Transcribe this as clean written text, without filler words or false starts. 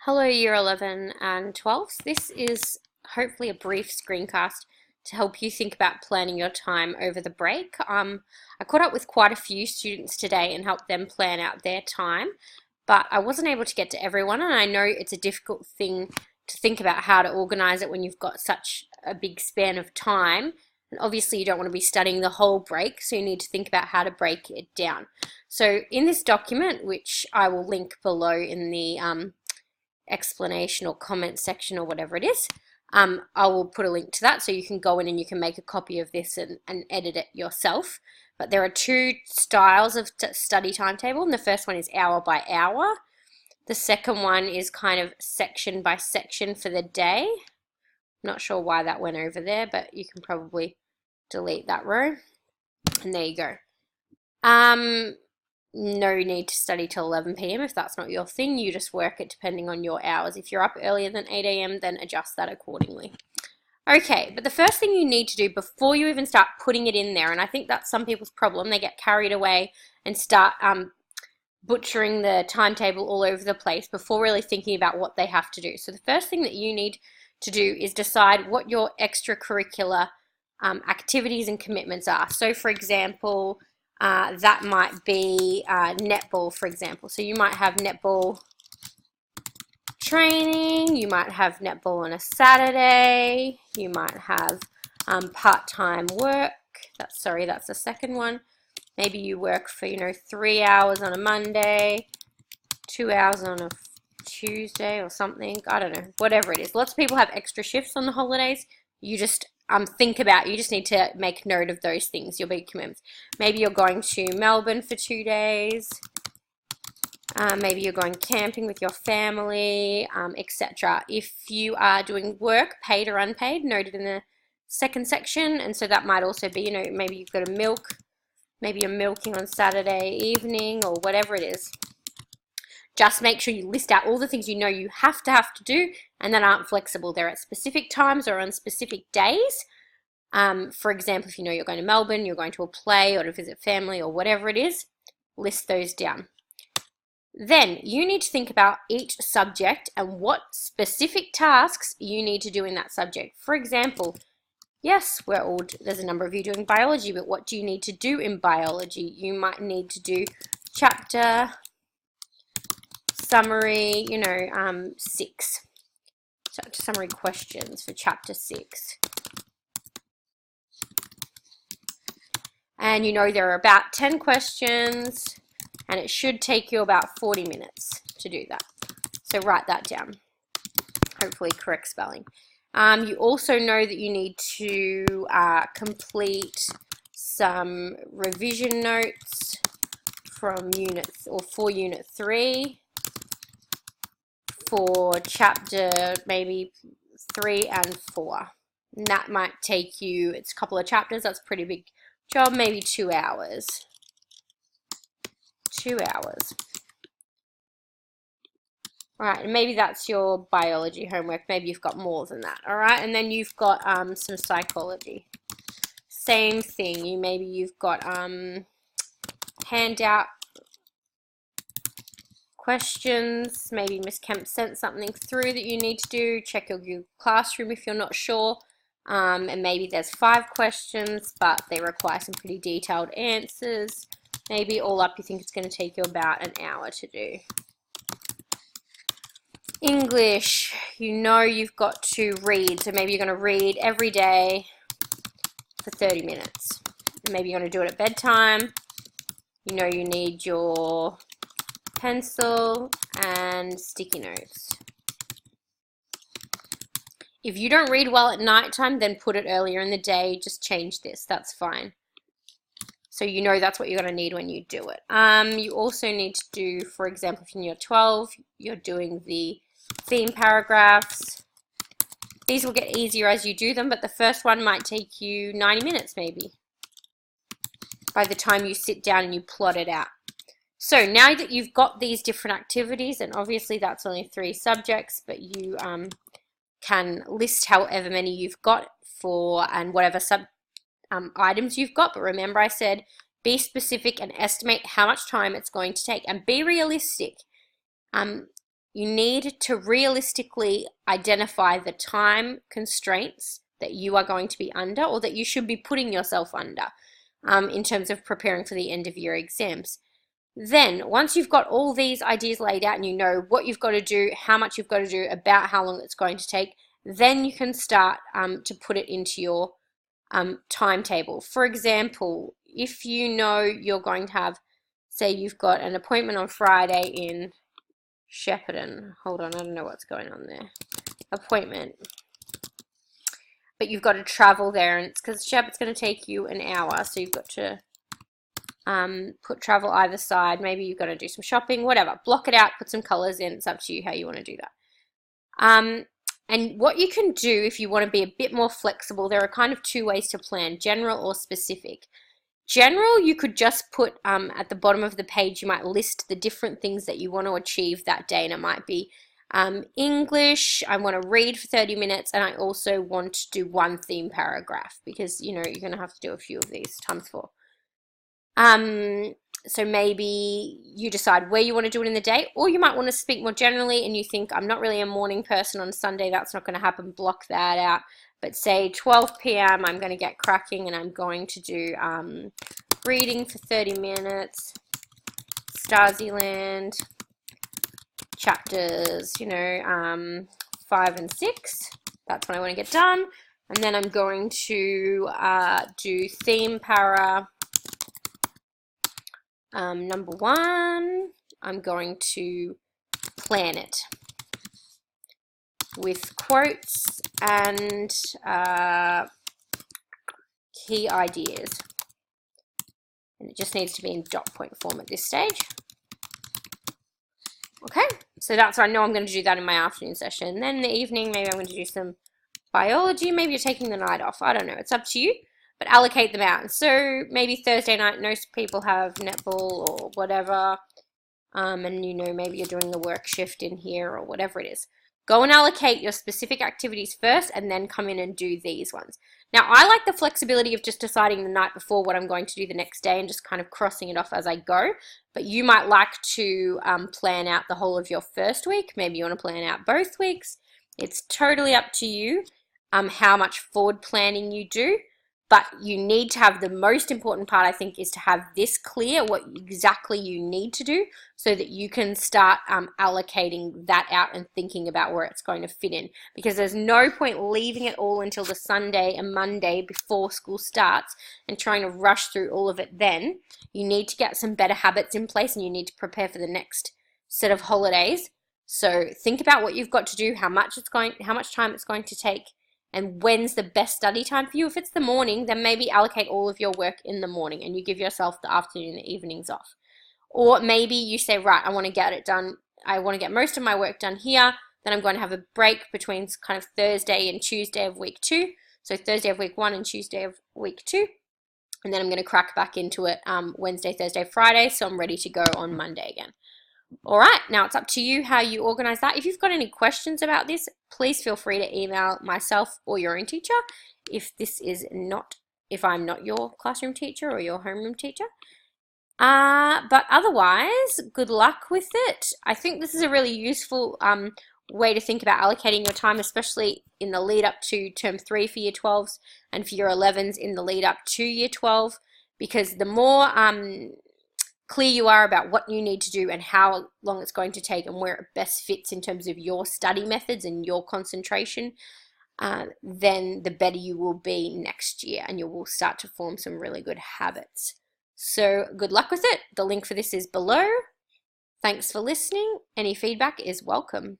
Hello Year 11 and 12s. This is hopefully a brief screencast to help you think about planning your time over the break. I caught up with quite a few students today and helped them plan out their time, but I wasn't able to get to everyone, and I know it's a difficult thing to think about how to organize it when you've got such a big span of time. And obviously you don't want to be studying the whole break, so you need to think about how to break it down. So in this document, which I will link below in the explanation or comment section or whatever it is, I will put a link to that so you can go in and you can make a copy of this and edit it yourself. But there are two styles of study timetable, and the first one is hour by hour. The second one is kind of section by section for the day. I'm not sure why that went over there, but you can probably delete that row. And there you go. No need to study till 11 p.m. if that's not your thing. You just work it depending on your hours. If you're up earlier than 8 a.m., then adjust that accordingly. Okay, but the first thing you need to do before you even start putting it in there, and I think that's some people's problem, they get carried away and start butchering the timetable all over the place before really thinking about what they have to do. So the first thing that you need to do is decide what your extracurricular activities and commitments are. So for example, that might be netball, for example. So you might have netball training, you might have netball on a Saturday, you might have part-time work. That's the second one. Maybe you work for 3 hours on a Monday, 2 hours on a Tuesday or something. I don't know, whatever it is. Lots of people have extra shifts on the holidays. You just you just need to make note of those things, your big commitments. Maybe you're going to Melbourne for 2 days. Maybe you're going camping with your family, etc. If you are doing work, paid or unpaid, noted in the second section, and so that might also be, maybe you've got to milk, maybe you're milking on Saturday evening or whatever it is. Just make sure you list out all the things you have to do and that aren't flexible. They're at specific times or on specific days. For example, if you're going to Melbourne, you're going to a play or to visit family or whatever it is, list those down. Then you need to think about each subject and what specific tasks you need to do in that subject. For example, yes, there's a number of you doing biology, but what do you need to do in biology? You might need to do chapter summary, 6. Chapter summary questions for chapter 6. And there are about 10 questions, and it should take you about 40 minutes to do that. So write that down. Hopefully correct spelling. You also know that you need to complete some revision notes from for unit 3. For chapter maybe 3 and 4. And that might take you, it's a couple of chapters, that's a pretty big job, maybe 2 hours. 2 hours. Alright, and maybe that's your biology homework, maybe you've got more than that, alright? And then you've got some psychology. Same thing, maybe you've got handout questions, maybe Miss Kemp sent something through that you need to do, check your Google Classroom if you're not sure, and maybe there's 5 questions, but they require some pretty detailed answers. Maybe all up you think it's going to take you about an hour to do. English, you've got to read, so maybe you're going to read every day for 30 minutes. And maybe you're going to do it at bedtime. You need your pencil and sticky notes. If you don't read well at nighttime, then put it earlier in the day. Just change this. That's fine. So that's what you're going to need when you do it. You also need to do, for example, if in year 12, you're doing the theme paragraphs. These will get easier as you do them, but the first one might take you 90 minutes maybe by the time you sit down and you plot it out. So now that you've got these different activities, and obviously that's only 3 subjects, but you can list however many you've got and whatever items you've got. But remember I said be specific and estimate how much time it's going to take, and be realistic. you need to realistically identify the time constraints that you are going to be under, or that you should be putting yourself under, in terms of preparing for the end of year exams. Then, once you've got all these ideas laid out and you know what you've got to do, how much you've got to do, about how long it's going to take, then you can start to put it into your timetable. For example, if you know you're going to have, say you've got an appointment on Friday in Shepparton. Hold on, I don't know what's going on there. Appointment. But you've got to travel there, and it's because Shepparton's going to take you an hour, so you've got to put travel either side. Maybe you've got to do some shopping, whatever. Block it out, put some colors in. It's up to you how you want to do that. And what you can do if you want to be a bit more flexible, there are kind of two ways to plan, general or specific. General, you could just put at the bottom of the page, you might list the different things that you want to achieve that day, and it might be English, I want to read for 30 minutes, and I also want to do one theme paragraph, because you know you're going to have to do a few of these times 4. So maybe you decide where you want to do it in the day, or you might want to speak more generally and you think, I'm not really a morning person on Sunday, that's not going to happen, block that out. But say 12 p.m. I'm going to get cracking and I'm going to do reading for 30 minutes, Stasiland, chapters, 5 and 6. That's what I want to get done. And then I'm going to do theme para number 1. I'm going to plan it with quotes and key ideas. And it just needs to be in dot point form at this stage. Okay, so that's I know I'm going to do that in my afternoon session. Then in the evening, maybe I'm going to do some biology. Maybe you're taking the night off. I don't know. It's up to you. But allocate them out. So maybe Thursday night, most people have netball or whatever. And maybe you're doing the work shift in here or whatever it is. Go and allocate your specific activities first and then come in and do these ones. Now, I like the flexibility of just deciding the night before what I'm going to do the next day and just kind of crossing it off as I go. But you might like to plan out the whole of your first week. Maybe you want to plan out both weeks. It's totally up to you how much forward planning you do. But you need to have, the most important part, I think, is to have this clear, what exactly you need to do, so that you can start allocating that out and thinking about where it's going to fit in. Because there's no point leaving it all until the Sunday and Monday before school starts and trying to rush through all of it then. You need to get some better habits in place, and you need to prepare for the next set of holidays. So think about what you've got to do, how much time it's going to take, and when's the best study time for you. If it's the morning, then maybe allocate all of your work in the morning and you give yourself the afternoon and the evenings off. Or maybe you say, right, I want to get it done. I want to get most of my work done here. Then I'm going to have a break between kind of Thursday and Tuesday of week 2. So Thursday of week 1 and Tuesday of week 2. And then I'm going to crack back into it Wednesday, Thursday, Friday. So I'm ready to go on Monday again. All right, now it's up to you how you organize that. If you've got any questions about this, please feel free to email myself or your own teacher if I'm not your classroom teacher or your homeroom teacher. But otherwise, good luck with it. I think this is a really useful way to think about allocating your time, especially in the lead up to term 3 for year 12s and for year 11s in the lead up to year 12, because the more clear you are about what you need to do and how long it's going to take and where it best fits in terms of your study methods and your concentration, then the better you will be next year and you will start to form some really good habits. So good luck with it. The link for this is below. Thanks for listening. Any feedback is welcome.